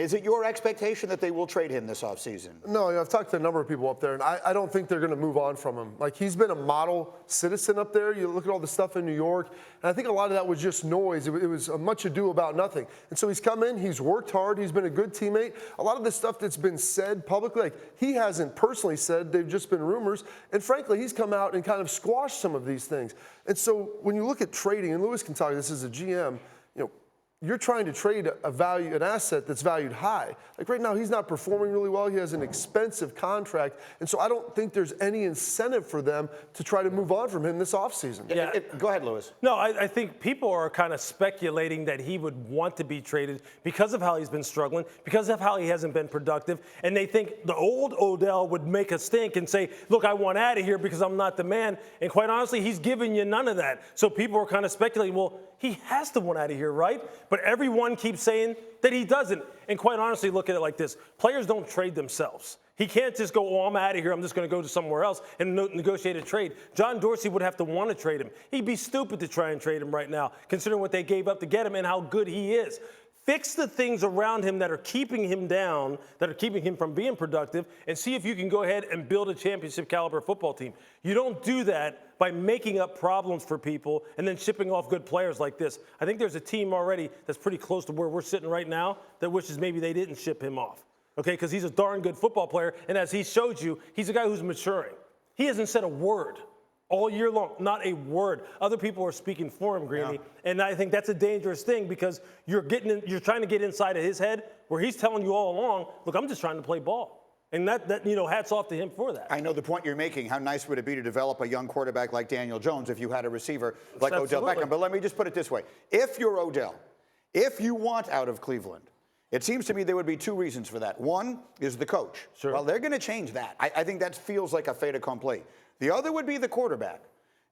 Is it your expectation that they will trade him this offseason? No, I've talked to a number of people up there, and I don't think they're going to move on from him. Like, he's been a model citizen up there. You look at all the stuff in New York, and I think a lot of that was just noise. It was a much ado about nothing. And so he's come in, he's worked hard, he's been a good teammate. A lot of the stuff that's been said publicly, like, he hasn't personally said, they've just been rumors. And frankly, he's come out and kind of squashed some of these things. And so when you look at trading, and Lewis can tell you this as a GM, you're trying to trade an asset that's valued high. Like right now, he's not performing really well. He has an expensive contract. And so I don't think there's any incentive for them to try to move on from him this offseason. Yeah. Go ahead, Lewis. No, I think people are kind of speculating that he would want to be traded because of how he's been struggling, because of how he hasn't been productive. And they think the old Odell would make a stink and say, look, I want out of here because I'm not the man. And quite honestly, he's giving you none of that. So people are kind of speculating, well, he has to want out of here, right? But everyone keeps saying that he doesn't. And quite honestly, look at it like this. Players don't trade themselves. He can't just go, oh, I'm out of here. I'm just going to go to somewhere else and negotiate a trade. John Dorsey would have to want to trade him. He'd be stupid to try and trade him right now, considering what they gave up to get him and how good he is. Fix the things around him that are keeping him down, that are keeping him from being productive, and see if you can go ahead and build a championship caliber football team. You don't do that by making up problems for people and then shipping off good players like this. I think there's a team already that's pretty close to where we're sitting right now that wishes maybe they didn't ship him off, okay, because he's a darn good football player, and as he showed you, he's a guy who's maturing. He hasn't said a word all year long, not a word. Other people are speaking for him, Greeny, and I think that's a dangerous thing because you're trying to get inside of his head where he's telling you all along, look, I'm just trying to play ball. And that hats off to him for that. I know the point you're making. How nice would it be to develop a young quarterback like Daniel Jones if you had a receiver like Odell Beckham? But let me just put it this way. If you're Odell, if you want out of Cleveland, it seems to me there would be two reasons for that. One is the coach. Sure. Well, they're going to change that. I think that feels like a fait accompli. The other would be the quarterback.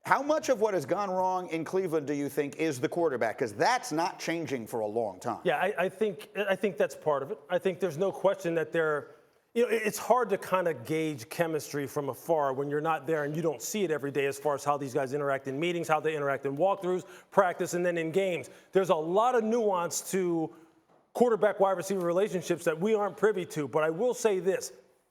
How much of what has gone wrong in Cleveland do you think is the quarterback? Because that's not changing for a long time. Yeah, I think that's part of it. I think there's no question that it's hard to kind of gauge chemistry from afar when you're not there and you don't see it every day as far as how these guys interact in meetings, how they interact in walkthroughs, practice, and then in games. There's a lot of nuance to quarterback-wide receiver relationships that we aren't privy to. But I will say this.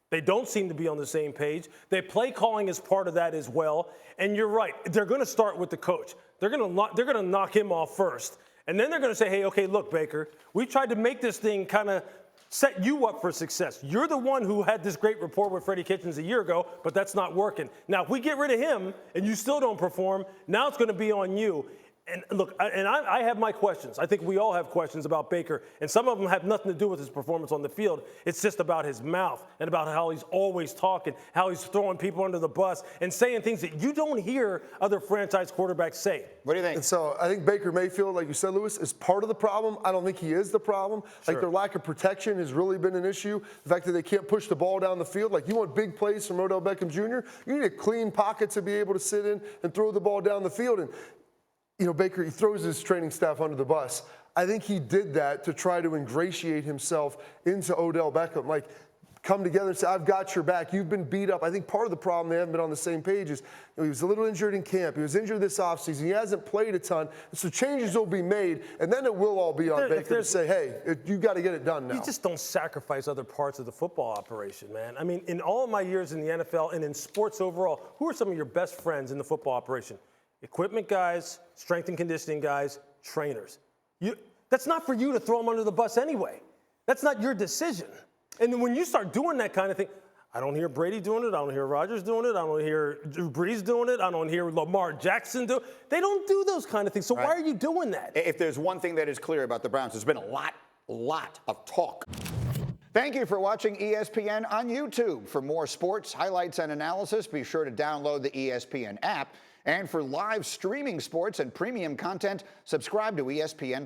They don't seem to be on the same page. Their play calling is part of that as well. And you're right. They're going to start with the coach. They're going to knock him off first. And then they're going to say, hey, okay, look, Baker, we tried to make this thing kind of set you up for success. You're the one who had this great rapport with Freddie Kitchens a year ago, but that's not working. Now, if we get rid of him and you still don't perform, now it's going to be on you. And look, I have my questions. I think we all have questions about Baker, and some of them have nothing to do with his performance on the field. It's just about his mouth and about how he's always talking, how he's throwing people under the bus and saying things that you don't hear other franchise quarterbacks say. What do you think? And so I think Baker Mayfield, like you said, Lewis, is part of the problem. I don't think he is the problem. Sure. Like, their lack of protection has really been an issue. The fact that they can't push the ball down the field. Like, you want big plays from Odell Beckham Jr., you need a clean pocket to be able to sit in and throw the ball down the field. And Baker, he throws his training staff under the bus. I think he did that to try to ingratiate himself into Odell Beckham. Like, come together and say, I've got your back. You've been beat up. I think part of the problem they haven't been on the same page is he was a little injured in camp. He was injured this offseason. He hasn't played a ton. So changes will be made, and then it will all be on Baker to say, hey, you got to get it done now. You just don't sacrifice other parts of the football operation, man. I mean, in all of my years in the NFL and in sports overall, who are some of your best friends in the football operation? Equipment guys, strength and conditioning guys, trainers. That's not for you to throw them under the bus anyway. That's not your decision. And then when you start doing that kind of thing, I don't hear Brady doing it. I don't hear Rodgers doing it. I don't hear Drew Brees doing it. I don't hear Lamar Jackson do it. They don't do those kind of things. So why are you doing that? If there's one thing that is clear about the Browns, there's been a lot of talk. Thank you for watching ESPN on YouTube. For more sports, highlights, and analysis, be sure to download the ESPN app. And for live streaming sports and premium content, subscribe to ESPN+.